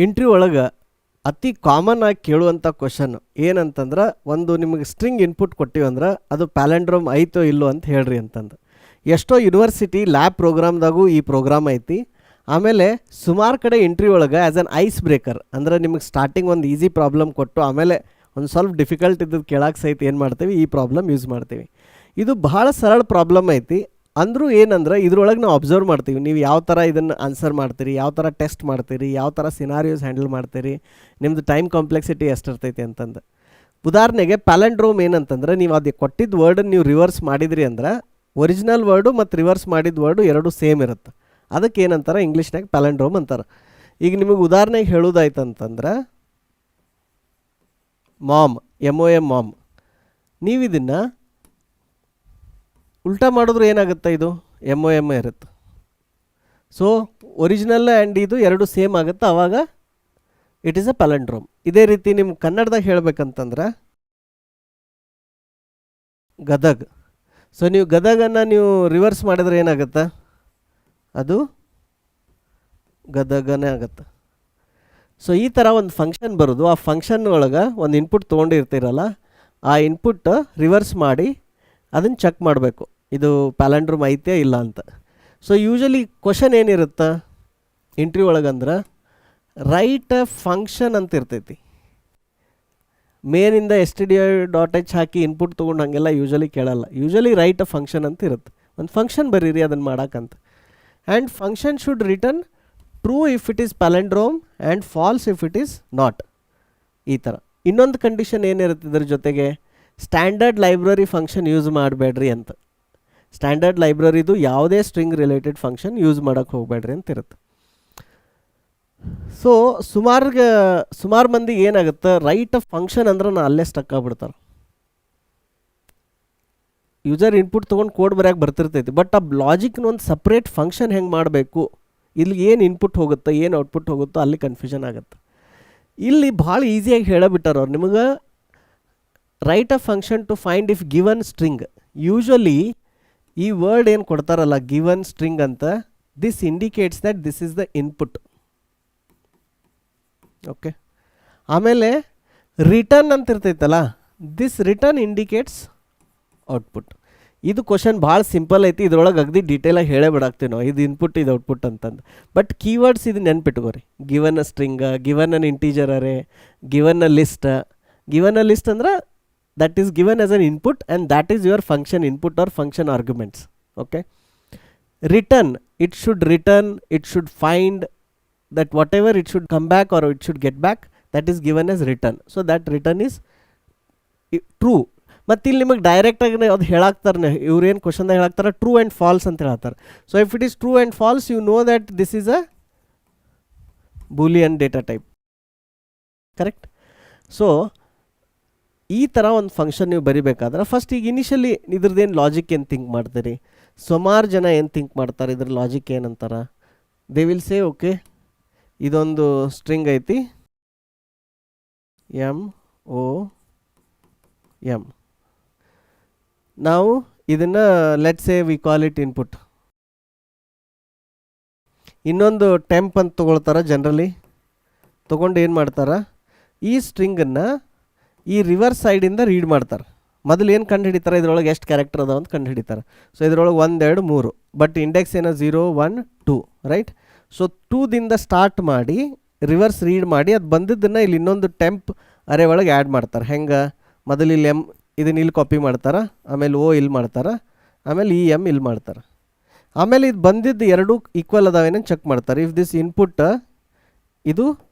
Interview ಒಳಗೆ ಅತಿ common ಆಗಿ ಕೇಳುವಂಥ ಕ್ವಶನ್ ಏನಂತಂದ್ರೆ, ಒಂದು ನಿಮಗೆ ಸ್ಟ್ರಿಂಗ್ ಇನ್ಪುಟ್ ಕೊಟ್ಟಿವಂದ್ರೆ ಅದು ಪ್ಯಾಲೆಂಡ್ರೋಮ್ ಐತೋ ಇಲ್ಲೋ ಅಂತ ಹೇಳ್ರಿ ಅಂತಂದು. ಎಷ್ಟೋ ಯೂನಿವರ್ಸಿಟಿ ಲ್ಯಾಬ್ ಪ್ರೋಗ್ರಾಮ್ದಾಗೂ ಈ ಪ್ರೋಗ್ರಾಮ್ ಐತಿ. ಆಮೇಲೆ ಸುಮಾರು ಕಡೆ ಇಂಟ್ರ್ಯೂ ಒಳಗೆ ಆ್ಯಸ್ ಅನ್ ಐಸ್ ಬ್ರೇಕರ್ ಅಂದರೆ ನಿಮಗೆ ಸ್ಟಾರ್ಟಿಂಗ್ ಒಂದು ಈಸಿ ಪ್ರಾಬ್ಲಮ್ ಕೊಟ್ಟು ಆಮೇಲೆ ಒಂದು ಸ್ವಲ್ಪ ಡಿಫಿಕಲ್ಟ್ ಇದ್ದದ್ದು ಕೇಳಕ್ಕೆ ಸಹಿತ ಏನು ಮಾಡ್ತೀವಿ, ಈ ಪ್ರಾಬ್ಲಮ್ ಯೂಸ್ ಮಾಡ್ತೀವಿ. ಇದು ಬಹಳ ಸರಳ ಪ್ರಾಬ್ಲಮ್ ಐತಿ. ಅಂದರೂ ಏನಂದ್ರೆ ಇದ್ರೊಳಗೆ ನಾವು ಅಬ್ಸರ್ವ್ ಮಾಡ್ತೀವಿ, ನೀವು ಯಾವ ಥರ ಇದನ್ನು ಆನ್ಸರ್ ಮಾಡ್ತೀರಿ, ಯಾವ ಥರ ಟೆಸ್ಟ್ ಮಾಡ್ತೀರಿ, ಯಾವ ಥರ ಸಿನಾರಿಯೋಸ್ ಹ್ಯಾಂಡಲ್ ಮಾಡ್ತೀರಿ, ನಿಮ್ಮದು ಟೈಮ್ ಕಾಂಪ್ಲೆಕ್ಸಿಟಿ ಎಷ್ಟಿರ್ತೈತಿ ಅಂತಂದು. ಉದಾಹರಣೆಗೆ ಪ್ಯಾಲೆಂಡ್ರೋಮ್ ಏನಂತಂದ್ರೆ, ನೀವು ಅದು ಕೊಟ್ಟಿದ್ದ ವರ್ಡನ್ನು ನೀವು ರಿವರ್ಸ್ ಮಾಡಿದ್ರಿ ಅಂದ್ರೆ ಒರಿಜಿನಲ್ ವರ್ಡು ಮತ್ತು ರಿವರ್ಸ್ ಮಾಡಿದ ವರ್ಡು ಎರಡು ಸೇಮ್ ಇರುತ್ತೆ. ಅದಕ್ಕೆ ಏನಂತಾರೆ ಇಂಗ್ಲೀಷ್ನಾಗ ಪ್ಯಾಲೆಂಡ್ರೋಮ್ ಅಂತಾರೆ. ಈಗ ನಿಮಗೆ ಉದಾಹರಣೆಗೆ ಹೇಳೋದಾಯ್ತಂತಂದ್ರೆ ಮಾಮ್, MOM ಮಾಮ್, ನೀವು ಇದನ್ನು ಉಲ್ಟಾ ಮಾಡಿದ್ರೆ ಏನಾಗುತ್ತೆ, ಇದು MOM ಇರುತ್ತೆ. ಸೊ ಒರಿಜಿನಲ್ ಆ್ಯಂಡ್ ಇದು ಎರಡು ಸೇಮ್ ಆಗುತ್ತೆ, ಆವಾಗ ಇಟ್ ಈಸ್ ಅ ಪ್ಯಾಲೆಂಡ್ರೋಮ್. ಇದೇ ರೀತಿ ನಿಮ್ಮ ಕನ್ನಡದಾಗ ಹೇಳ್ಬೇಕಂತಂದ್ರೆ ಗದಗ್. ಸೊ ನೀವು ಗದಗನ್ನು ನೀವು ರಿವರ್ಸ್ ಮಾಡಿದ್ರೆ ಏನಾಗುತ್ತೆ, ಅದು ಗದಗನೇ ಆಗುತ್ತೆ. ಸೊ ಈ ಥರ ಒಂದು ಫಂಕ್ಷನ್ ಬರೋದು, ಆ ಫಂಕ್ಷನ್ ಒಳಗೆ ಒಂದು ಇನ್ಪುಟ್ ತೊಗೊಂಡಿರ್ತೀರಲ್ಲ, ಆ ಇನ್ಪುಟ್ ರಿವರ್ಸ್ ಮಾಡಿ ಅದನ್ನು ಚೆಕ್ ಮಾಡಬೇಕು, ಇದು ಪ್ಯಾಲೆಂಡ್ರೋಮ್ ಐತೆ ಇಲ್ಲ ಅಂತ. ಸೊ ಯೂಶಲಿ ಕ್ವಶನ್ ಏನಿರುತ್ತೆ ಇಂಟ್ರ್ಯೂ ಒಳಗಂದ್ರೆ, ರೈಟ್ ಅ ಫಂಕ್ಷನ್ ಅಂತ ಇರ್ತೈತಿ. ಮೇನಿಂದ stdio.h ಹಾಕಿ ಇನ್ಪುಟ್ ತೊಗೊಂಡು ಹಾಗೆಲ್ಲ ಯೂಶಲಿ ಕೇಳಲ್ಲ. ಯೂಶಲಿ ರೈಟ್ ಅ ಫಂಕ್ಷನ್ ಅಂತ ಇರುತ್ತೆ. ಒಂದು ಫಂಕ್ಷನ್ ಬರೀರಿ ಅದನ್ನು ಮಾಡೋಕ್ಕಂತ. And function should return true if it is palindrome and false if it is not. ಈ ಥರ ಇನ್ನೊಂದು ಕಂಡೀಷನ್ ಏನಿರುತ್ತೆ ಇದ್ರ ಜೊತೆಗೆ, ಸ್ಟ್ಯಾಂಡರ್ಡ್ ಲೈಬ್ರರಿ ಫಂಕ್ಷನ್ ಯೂಸ್ ಮಾಡಬೇಡ್ರಿ ಅಂತ. ಸ್ಟ್ಯಾಂಡರ್ಡ್ ಲೈಬ್ರರಿದು ಯಾವುದೇ ಸ್ಟ್ರಿಂಗ್ ರಿಲೇಟೆಡ್ ಫಂಕ್ಷನ್ ಯೂಸ್ ಮಾಡೋಕ್ಕೆ ಹೋಗಬೇಡ್ರಿ ಅಂತ ಇರುತ್ತೆ. ಸೊ ಸುಮಾರು ಮಂದಿಗೆ ಏನಾಗುತ್ತೆ, ರೈಟ್ ಅ ಫಂಕ್ಷನ್ ಅಂದ್ರೆ ನಾನು ಅಲ್ಲೇ ಸ್ಟಕ್ ಆಗ್ಬಿಡ್ತಾರೆ. ಯೂಸರ್ ಇನ್ಪುಟ್ ತೊಗೊಂಡು ಕೋಡ್ ಬರೆಯೋಕೆ ಬರ್ತಿರ್ತೈತಿ, ಬಟ್ ಆ ಲಾಜಿಕ್ನ ಒಂದು ಸಪ್ರೇಟ್ ಫಂಕ್ಷನ್ ಹೆಂಗೆ ಮಾಡಬೇಕು, ಇಲ್ಲಿ ಏನು ಇನ್ಪುಟ್ ಹೋಗುತ್ತೆ ಏನು ಔಟ್ಪುಟ್ ಹೋಗುತ್ತೋ ಅಲ್ಲಿ ಕನ್ಫ್ಯೂಷನ್ ಆಗುತ್ತೆ. ಇಲ್ಲಿ ಭಾಳ ಈಸಿಯಾಗಿ ಹೇಳಿಬಿಟ್ಟಾರ ಅವ್ರು ನಿಮಗೆ, write a function to find if given string. Usually ಈ ವರ್ಡ್ ಏನು ಕೊಡ್ತಾರಲ್ಲ ಗಿವನ್ ಸ್ಟ್ರಿಂಗ್ ಅಂತ, this indicates that this is the input. Okay, ಆಮೇಲೆ ರಿಟರ್ನ್ ಅಂತ ಇರ್ತೈತಲ್ಲ, ದಿಸ್ ರಿಟರ್ನ್ ಇಂಡಿಕೇಟ್ಸ್ ಔಟ್ಪುಟ್. ಇದು ಕ್ವಶನ್ ಭಾಳ ಸಿಂಪಲ್ ಐತಿ, ಇದ್ರೊಳಗೆ ಅಗದಿ ಡೀಟೇಲಾಗಿ ಹೇಳೇ ಬಿಡಾಕ್ತೀವಿ ನಾವು, ಇದು ಇನ್ಪುಟ್ ಇದು ಔಟ್ಪುಟ್ ಅಂತಂದು. ಬಟ್ ಕೀವರ್ಡ್ಸ್ ಇದು ನೆನ್ಪಿಟ್ಕೋರಿ. Given a string, given an integer array, given a list. Given a list ಅಂದ್ರೆ that is given as an input and that is your function input or function arguments. Okay, return, it should find that whatever it should come back or it should get back, that is given as return. So that return is true. ಮತ್ತು ಇಲ್ಲಿ ನಿಮಗೆ ಡೈರೆಕ್ಟಾಗಿ ಅದು ಹೇಳಾಕ್ತಾರೆ, ಇವ್ರೇನು ಕ್ವಶನ್ದಾಗ ಹೇಳಾಕ್ತಾರೆ true and false ಅಂತ ಹೇಳ್ತಾರೆ. So if it is true and false, you know that this is a Boolean data type. Correct. So ಈ ಥರ ಒಂದು ಫಂಕ್ಷನ್ ನೀವು ಬರಿಬೇಕಾದ್ರೆ ಫಸ್ಟ್ ಈಗ ಇನಿಷಿಯಲಿ ಇದ್ರದ್ದೇನು ಲಾಜಿಕ್ ಏನು ಥಿಂಕ್ ಮಾಡ್ತೀರಿ, ಸುಮಾರು ಜನ ಏನು ಥಿಂಕ್ ಮಾಡ್ತಾರೆ, ಇದ್ರ ಲಾಜಿಕ್ ಏನಂತಾರೆ, ದೇ ವಿಲ್ ಸೇ ಓಕೆ ಇದೊಂದು ಸ್ಟ್ರಿಂಗ್ ಐತಿ MOM, ನಾವು ಇದನ್ನು let's say we call it input. ಇನ್ನೊಂದು ಟೆಂಪ್ ಅಂತ ತೊಗೊಳ್ತಾರೆ ಜನರಲಿ, ತೊಗೊಂಡು ಏನು ಮಾಡ್ತಾರೆ, ಈ ಸ್ಟ್ರಿಂಗನ್ನು ಈ ರಿವರ್ಸ್ ಸೈಡಿಂದ ರೀಡ್ ಮಾಡ್ತಾರೆ. ಮೊದಲು ಏನು ಕಂಡು ಹಿಡಿತಾರೆ, ಇದರೊಳಗೆ ಎಷ್ಟು ಕ್ಯಾರೆಕ್ಟರ್ ಅದಾವ ಅಂತ ಕಂಡು ಹಿಡಿತಾರೆ. ಸೊ ಇದರೊಳಗೆ 1 2 3, ಬಟ್ ಇಂಡೆಕ್ಸ್ ಏನೋ 0 1 2 ರೈಟ್. ಸೊ 2ದಿಂದ ಸ್ಟಾರ್ಟ್ ಮಾಡಿ ರಿವರ್ಸ್ ರೀಡ್ ಮಾಡಿ ಅದು ಬಂದಿದ್ದನ್ನು ಇಲ್ಲಿ ಇನ್ನೊಂದು ಟೆಂಪ್ ಅರೆ ಒಳಗೆ ಆ್ಯಡ್ ಮಾಡ್ತಾರೆ. ಹೆಂಗೆ, ಮೊದಲು ಇಲ್ಲಿ ಇದನ್ನ ಇಲ್ಲಿ ಕಾಪಿ ಮಾಡ್ತಾರೆ, ಆಮೇಲೆ O ಇಲ್ಲಿ ಮಾಡ್ತಾರೆ, ಆಮೇಲೆ M ಇಲ್ಲಿ ಮಾಡ್ತಾರೆ, ಆಮೇಲೆ ಇದು ಬಂದಿದ್ದು ಎರಡು ಈಕ್ವಲ್ ಅದಾವೇನೋ ಚೆಕ್ ಮಾಡ್ತಾರೆ. ಇಫ್ ದಿಸ್ ಇನ್ಪುಟ್ ಇದು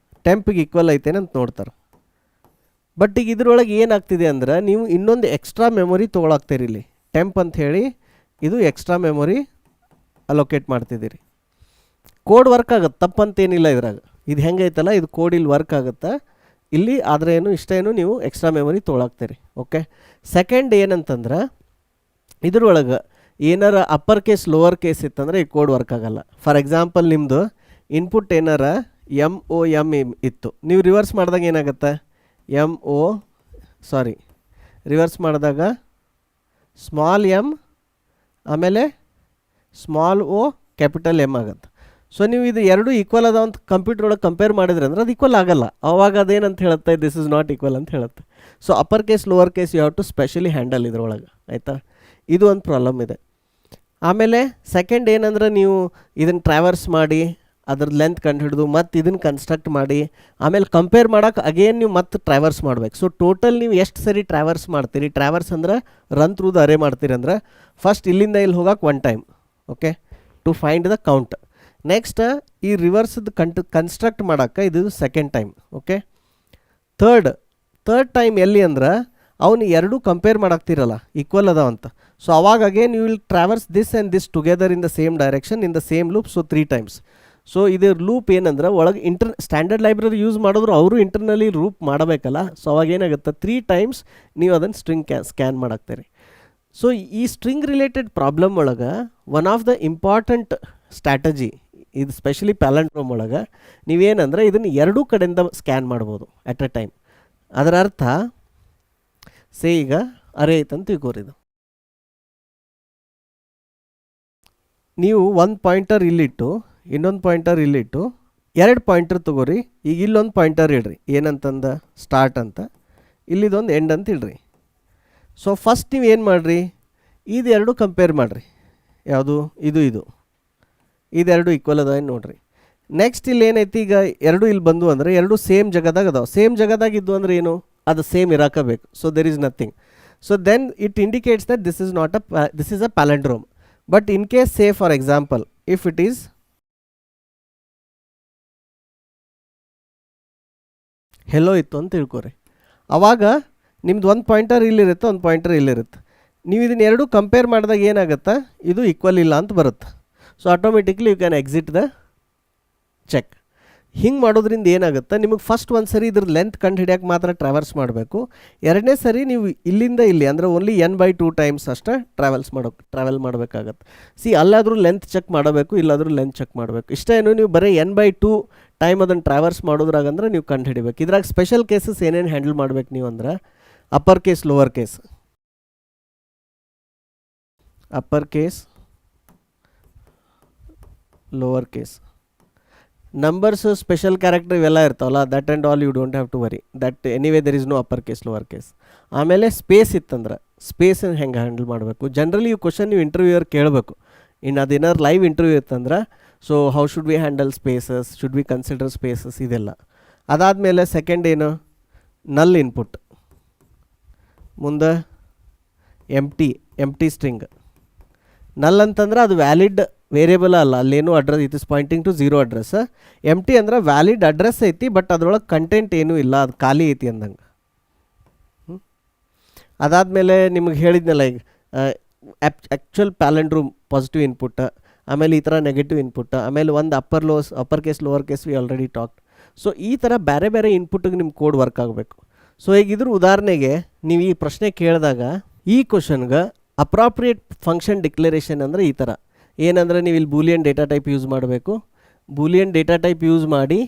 ಟೆಂಪಿಗೆ ಈಕ್ವಲ್ ಐತೇನೆ ಅಂತ ನೋಡ್ತಾರೆ. ಬಟ್ ಈಗ ಇದ್ರೊಳಗೆ ಏನಾಗ್ತಿದೆ ಅಂದ್ರೆ, ನೀವು ಇನ್ನೊಂದು ಎಕ್ಸ್ಟ್ರಾ ಮೆಮೊರಿ ತೊಗೊಳಾಗ್ತೀರಿ. ಇಲ್ಲಿ ಟೆಂಪ್ ಅಂತ ಹೇಳಿ ಇದು ಎಕ್ಸ್ಟ್ರಾ ಮೆಮೊರಿ ಅಲೋಕೇಟ್ ಮಾಡ್ತಿದ್ದೀರಿ. ಕೋಡ್ ವರ್ಕ್ ಆಗುತ್ತೆ, ತಪ್ಪಂತೇನಿಲ್ಲ ಇದ್ರಾಗ. ಇದು ಹೆಂಗೈತಲ್ಲ ಇದು ಕೋಡ್ ಇಲ್ಲಿ ವರ್ಕ್ ಆಗುತ್ತೆ ಇಲ್ಲಿ, ಆದರೆ ಏನು ಇಷ್ಟೇನು ನೀವು ಎಕ್ಸ್ಟ್ರಾ ಮೆಮೊರಿ ತೊಗೊಳಾಗ್ತೀರಿ. ಓಕೆ. ಸೆಕೆಂಡ್ ಏನಂತಂದ್ರೆ, ಇದ್ರೊಳಗೆ ಏನಾರ ಅಪ್ಪರ್ ಕೇಸ್ ಲೋವರ್ ಕೇಸ್ ಇತ್ತಂದರೆ ಈ ಕೋಡ್ ವರ್ಕ್ ಆಗಲ್ಲ. ಫಾರ್ ಎಕ್ಸಾಂಪಲ್ ನಿಮ್ಮದು ಇನ್ಪುಟ್ ಏನಾರ MOM ಇತ್ತು, ನೀವು ರಿವರ್ಸ್ ಮಾಡಿದಾಗ ಏನಾಗುತ್ತೆ, ರಿವರ್ಸ್ ಮಾಡಿದಾಗ ಸ್ಮಾಲ್ m ಆಮೇಲೆ ಸ್ಮಾಲ್ O ಕ್ಯಾಪಿಟಲ್ M ಆಗುತ್ತೆ. ಸೊ ನೀವು ಇದು ಎರಡು ಈಕ್ವಲ್ ಅದ ಅಂತ ಕಂಪ್ಯೂಟರ್ ಒಳಗೆ ಕಂಪೇರ್ ಮಾಡಿದ್ರೆ ಅಂದ್ರೆ ಅದು ಈಕ್ವಲ್ ಆಗಲ್ಲ. ಅವಾಗ ಅದೇನಂತ ಹೇಳುತ್ತೆ, ದಿಸ್ ಇಸ್ ನಾಟ್ ಈಕ್ವಲ್ ಅಂತ ಹೇಳುತ್ತೆ. So upper case lower case you have to specially handle ಇದ್ರೊಳಗೆ, ಆಯಿತಾ. ಇದು ಒಂದು ಪ್ರಾಬ್ಲಮ್ ಇದೆ. ಆಮೇಲೆ ಸೆಕೆಂಡ್ ಏನಂದ್ರೆ ನೀವು ಇದನ್ನು ಟ್ರಾವರ್ಸ್ ಮಾಡಿ ಅದ್ರ ಲೆಂತ್ ಕಂಡುಹಿಡಿದು ಮತ್ತು ಇದನ್ನು ಕನ್ಸ್ಟ್ರಕ್ಟ್ ಮಾಡಿ ಆಮೇಲೆ ಕಂಪೇರ್ ಮಾಡೋಕೆ ಅಗೇನ್ ನೀವು ಮತ್ತೆ ಟ್ರಾವರ್ಸ್ ಮಾಡ್ಬೇಕು. ಸೊ ಟೋಟಲ್ ನೀವು ಎಷ್ಟು ಸರಿ ಟ್ರಾವರ್ಸ್ ಮಾಡ್ತೀರಿ, ಟ್ರಾವರ್ಸ್ ಅಂದ್ರೆ ರನ್ ಥ್ರೂ ದ ಅರೇ ಮಾಡ್ತೀರಿ ಅಂದ್ರೆ ಫಸ್ಟ್ ಇಲ್ಲಿಂದ ಇಲ್ಲಿ ಹೋಗೋಕೆ one time, okay, to find the count. Next ಈ ರಿವರ್ಸ್ದು ಕನ್ಸ್ಟ್ರಕ್ಟ್ ಮಾಡೋಕ್ಕೆ ಇದು second time, okay. Third time ಎಲ್ಲಿ ಅಂದ್ರೆ ಅವನು ಎರಡೂ ಕಂಪೇರ್ ಮಾಡಾಕ್ತಿರಲ್ಲ ಈಕ್ವಲ್ ಅದಾವ ಅಂತ. ಸೊ ಅವಾಗ again you will traverse this and this together in the same direction in the same loop, so 3 times. So ಇದು ಲೂಪ್ ಏನಂದ್ರೆ ಒಳಗೆ ಸ್ಟ್ಯಾಂಡರ್ಡ್ ಲೈಬ್ರರಿ ಯೂಸ್ ಮಾಡಿದ್ರು ಅವರು ಇಂಟರ್ನಲಿ ಲೂಪ್ ಮಾಡಬೇಕಲ್ಲ. ಸೊ ಅವಾಗ ಏನಾಗುತ್ತೆ, 3 ಟೈಮ್ಸ್ ನೀವು ಅದನ್ನು ಸ್ಟ್ರಿಂಗ್ ಸ್ಕ್ಯಾನ್ ಮಾಡಾಕ್ತೀರಿ. ಸೊ ಈ ಸ್ಟ್ರಿಂಗ್ ರಿಲೇಟೆಡ್ ಪ್ರಾಬ್ಲಮ್ ಒಳಗೆ one of the important strategy ಇದು ಸ್ಪೆಷಲಿ ಪ್ಯಾಲಂಡ್ರೋಮ್ ಒಳಗೆ ನೀವೇನಂದ್ರೆ ಇದನ್ನು ಎರಡೂ ಕಡೆಯಿಂದ ಸ್ಕ್ಯಾನ್ ಮಾಡ್ಬೋದು ಅಟ್ ಎ ಟೈಮ್. ಅದರ ಅರ್ಥ ಸೇ ಈಗ ಅರೇ ಐತಂತ ತಿಳ್ಕೋರಿದು, ನೀವು ಒಂದು ಪಾಯಿಂಟರ್ ಇಲ್ಲಿಟ್ಟು ಇನ್ನೊಂದು ಪಾಯಿಂಟರ್ ಇಲ್ಲಿಟ್ಟು 2 ಪಾಯಿಂಟರ್ ತೊಗೋರಿ. ಈಗ ಇಲ್ಲೊಂದು ಪಾಯಿಂಟರ್ ಇಡ್ರಿ, ಏನಂತಂದ ಸ್ಟಾರ್ಟ್ ಅಂತ, ಇಲ್ಲಿದೊಂದು ಎಂಡ್ ಅಂತ ಇಡ್ರಿ. ಸೊ ಫಸ್ಟ್ ನೀವು ಏನು ಮಾಡಿರಿ, ಇದೆರಡು ಕಂಪೇರ್ ಮಾಡಿರಿ, ಯಾವುದು ಇದೆರಡು ಈಕ್ವಲ್ ಅದ ನೋಡಿರಿ. ನೆಕ್ಸ್ಟ್ ಇಲ್ಲಿ ಏನೈತಿ, ಈಗ ಎರಡು ಇಲ್ಲಿ ಬಂದು ಅಂದರೆ ಎರಡು ಸೇಮ್ ಜಾಗದಾಗ ಅದಾವೆ. ಸೇಮ್ ಜಾಗದಾಗ ಇದ್ದು ಅಂದರೆ ಏನು, ಅದು ಸೇಮ್ ಇರಾಕಬೇಕು. So there is nothing. So then it indicates that this is a palindrome. But in case say for example if it is hello ಇತ್ತು ಅಂತ ತಿಳ್ಕೊರಿ, ಆವಾಗ ನಿಮ್ದು ಒಂದು ಪಾಯಿಂಟರ್ ಇಲ್ಲಿರುತ್ತೆ, ಒಂದು ಪಾಯಿಂಟರ್ ಇಲ್ಲಿರುತ್ತೆ. ನೀವು ಇದನ್ನ ಎರಡು ಕಂಪೇರ್ ಮಾಡಿದಾಗ ಏನಾಗುತ್ತೆ, ಇದು ಈಕ್ವಲ್ ಇಲ್ಲ ಅಂತ ಬರುತ್ತೆ. So automatically you can exit the check. ಹಿಂಗೆ ಮಾಡೋದ್ರಿಂದ ಏನಾಗುತ್ತೆ, ನಿಮಗೆ ಫಸ್ಟ್ ಒಂದು ಸರಿ ಇದ್ರ ಲೆಂತ್ ಕಂಡು ಹಿಡಿಯೋಕೆ ಮಾತ್ರ ಟ್ರಾವರ್ಸ್ ಮಾಡಬೇಕು. ಎರಡನೇ ಸರಿ ನೀವು ಇಲ್ಲಿಂದ ಇಲ್ಲಿ ಅಂದರೆ ಓನ್ಲಿ n/2 ಟೈಮ್ಸ್ ಅಷ್ಟೇ ಟ್ರಾವೆಲ್ ಮಾಡಬೇಕಾಗತ್ತೆ. ಅಲ್ಲಾದರೂ ಲೆಂತ್ ಚೆಕ್ ಮಾಡಬೇಕು, ಇಲ್ಲಾದರೂ ಲೆಂತ್ ಚೆಕ್ ಮಾಡಬೇಕು. ಇಷ್ಟೇನು ನೀವು ಬರೀ n/2 ಟೈಮ್ ಅದನ್ನು ಟ್ರಾವರ್ಸ್ ಮಾಡೋದ್ರಾಗಂದ್ರೆ ನೀವು ಕಂಡು ಹಿಡಿಬೇಕು. ಇದ್ರಾಗ ಸ್ಪೆಷಲ್ ಕೇಸಸ್ ಏನೇನು ಹ್ಯಾಂಡಲ್ ಮಾಡ್ಬೇಕು ನೀವು ಅಂದ್ರೆ upper case lower case, upper case lower case, numbers special character ಇವೆಲ್ಲ ಇರ್ತಾವಲ್ಲ, that and all you don't have to worry, that anyway there is no upper case lower case. ಆಮೇಲೆ space ಇತ್ತಂದ್ರೆ ಸ್ಪೇಸನ್ನು ಹೆಂಗೆ ಹ್ಯಾಂಡಲ್ ಮಾಡಬೇಕು. ಜನರಲಿ ಈ question ನೀವು ಇಂಟರ್ವ್ಯೂಯರ್ ಕೇಳಬೇಕು. ಇನ್ನು ಅದೇನಾದ್ರು ಲೈವ್ ಇಂಟರ್ವ್ಯೂ ಇತ್ತಂದ್ರೆ so how should we handle spaces, should we consider spaces, ಇದೆಲ್ಲ. ಅದಾದಮೇಲೆ ಸೆಕೆಂಡ್ ಏನು, ನಲ್ ಇನ್ಪುಟ್, ಮುಂದೆ ಎಂಟಿ ಸ್ಟ್ರಿಂಗ್. ನಲ್ ಅಂತಂದ್ರೆ ಅದು ವ್ಯಾಲಿಡ್ ವೇರಿಯಬಲ್ ಅಲ್ಲ, ಅಲ್ಲೇನು address, it is pointing to 0 address. Empty ಅಂದ್ರೆ ವ್ಯಾಲಿಡ್ ಅಡ್ರೆಸ್ ಐತಿ ಬಟ್ ಅದ್ರೊಳಗೆ ಕಂಟೆಂಟ್ ಏನೂ ಇಲ್ಲ, ಅದು ಖಾಲಿ ಐತಿ ಅಂದಂಗೆ. ಅದಾದಮೇಲೆ ನಿಮಗೆ ಹೇಳಿದ್ನಲ್ಲ ಈಗ ಆ್ಯಕ್ಚುಯಲ್ ಪ್ಯಾಲೆಂಡ್ರೋಮ್ ಪಾಸಿಟಿವ್ ಇನ್ಪುಟ್, ಆಮೇಲೆ ಈ ಥರ ನೆಗೆಟಿವ್ ಇನ್ಪುಟ್, ಆಮೇಲೆ ಒಂದು upper case lower case we already talked. So ಈ ಥರ ಬೇರೆ ಬೇರೆ ಇನ್ಪುಟ್ಗೆ ನಿಮ್ಮ ಕೋಡ್ ವರ್ಕ್ ಆಗಬೇಕು. ಸೊ ಈಗ ಇದ್ರ ಉದಾಹರಣೆಗೆ ನೀವು ಈ ಪ್ರಶ್ನೆ ಕೇಳಿದಾಗ ಈ ಕ್ವಶನ್ಗೆ ಅಪ್ರಾಪ್ರಿಯೇಟ್ ಫಂಕ್ಷನ್ ಡಿಕ್ಲರೇಷನ್ ಅಂದರೆ ಈ ಥರ ಏನಂದರೆ ನೀವು ಇಲ್ಲಿ ಬೂಲಿಯನ್ ಡೇಟಾ ಟೈಪ್ ಯೂಸ್ ಮಾಡಬೇಕು. ಬೂಲಿಯನ್ ಡೇಟಾ ಟೈಪ್ ಯೂಸ್ ಮಾಡಿ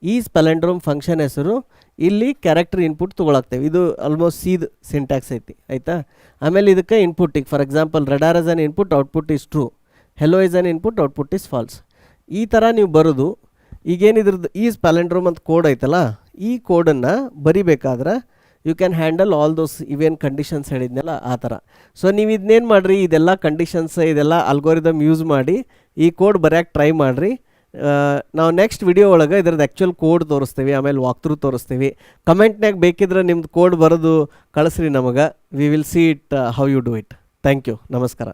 ಈ ಪ್ಯಾಲೆಂಡ್ರೋಮ್ ಫಂಕ್ಷನ್ ಹೆಸರು ಇಲ್ಲಿ ಕ್ಯಾರೆಕ್ಟರ್ ಇನ್ಪುಟ್ ತೊಗೊಳಾಗ್ತೇವೆ. ಇದು ಆಲ್ಮೋಸ್ಟ್ ಸೀದ್ ಸಿಂಟ್ಯಾಕ್ಸ್ ಐತಿ, ಆಯಿತಾ. ಆಮೇಲೆ ಇದಕ್ಕೆ ಇನ್ಪುಟ್, ಈಗ for example radar is an input, output is true, hello is an input, output is false. ಈ ಥರ ನೀವು ಬರೋದು. ಈಗೇನಿದ್ರದ್ದು ಈ ಪ್ಯಾಲೆಂಡ್ರೋಮ್ ಅಂತ ಕೋಡ್ ಐತಲ್ಲ, ಈ ಕೋಡನ್ನು ಬರಿಬೇಕಾದ್ರೆ you can handle all those ಇವೇನು ಕಂಡೀಷನ್ಸ್ ಹೇಳಿದ್ನಲ್ಲ ಆ ಥರ. ಸೊ ನೀವು ಇದನ್ನೇನು ಮಾಡಿರಿ, ಇದೆಲ್ಲ ಕಂಡೀಷನ್ಸ್ ಇದೆಲ್ಲ ಅಲ್ಗೋರಿದಮ್ ಯೂಸ್ ಮಾಡಿ ಈ ಕೋಡ್ ಬರೆಯೋಕ್ಕೆ ಟ್ರೈ ಮಾಡಿರಿ. ನಾವು ನೆಕ್ಸ್ಟ್ ವಿಡಿಯೋ ಒಳಗೆ ಇದ್ರದ್ದು ಆ್ಯಕ್ಚುಯಲ್ ಕೋಡ್ ತೋರಿಸ್ತೀವಿ, ಆಮೇಲೆ ವಾಕ್ ಥ್ರೂ ತೋರಿಸ್ತೀವಿ. ಕಮೆಂಟ್ನಾಗ ಬೇಕಿದ್ರೆ ನಿಮ್ದು ಕೋಡ್ ಬರೋದು ಕಳಿಸ್ರಿ ನಮಗೆ. We will see it how you do it. Thank you, ನಮಸ್ಕಾರ.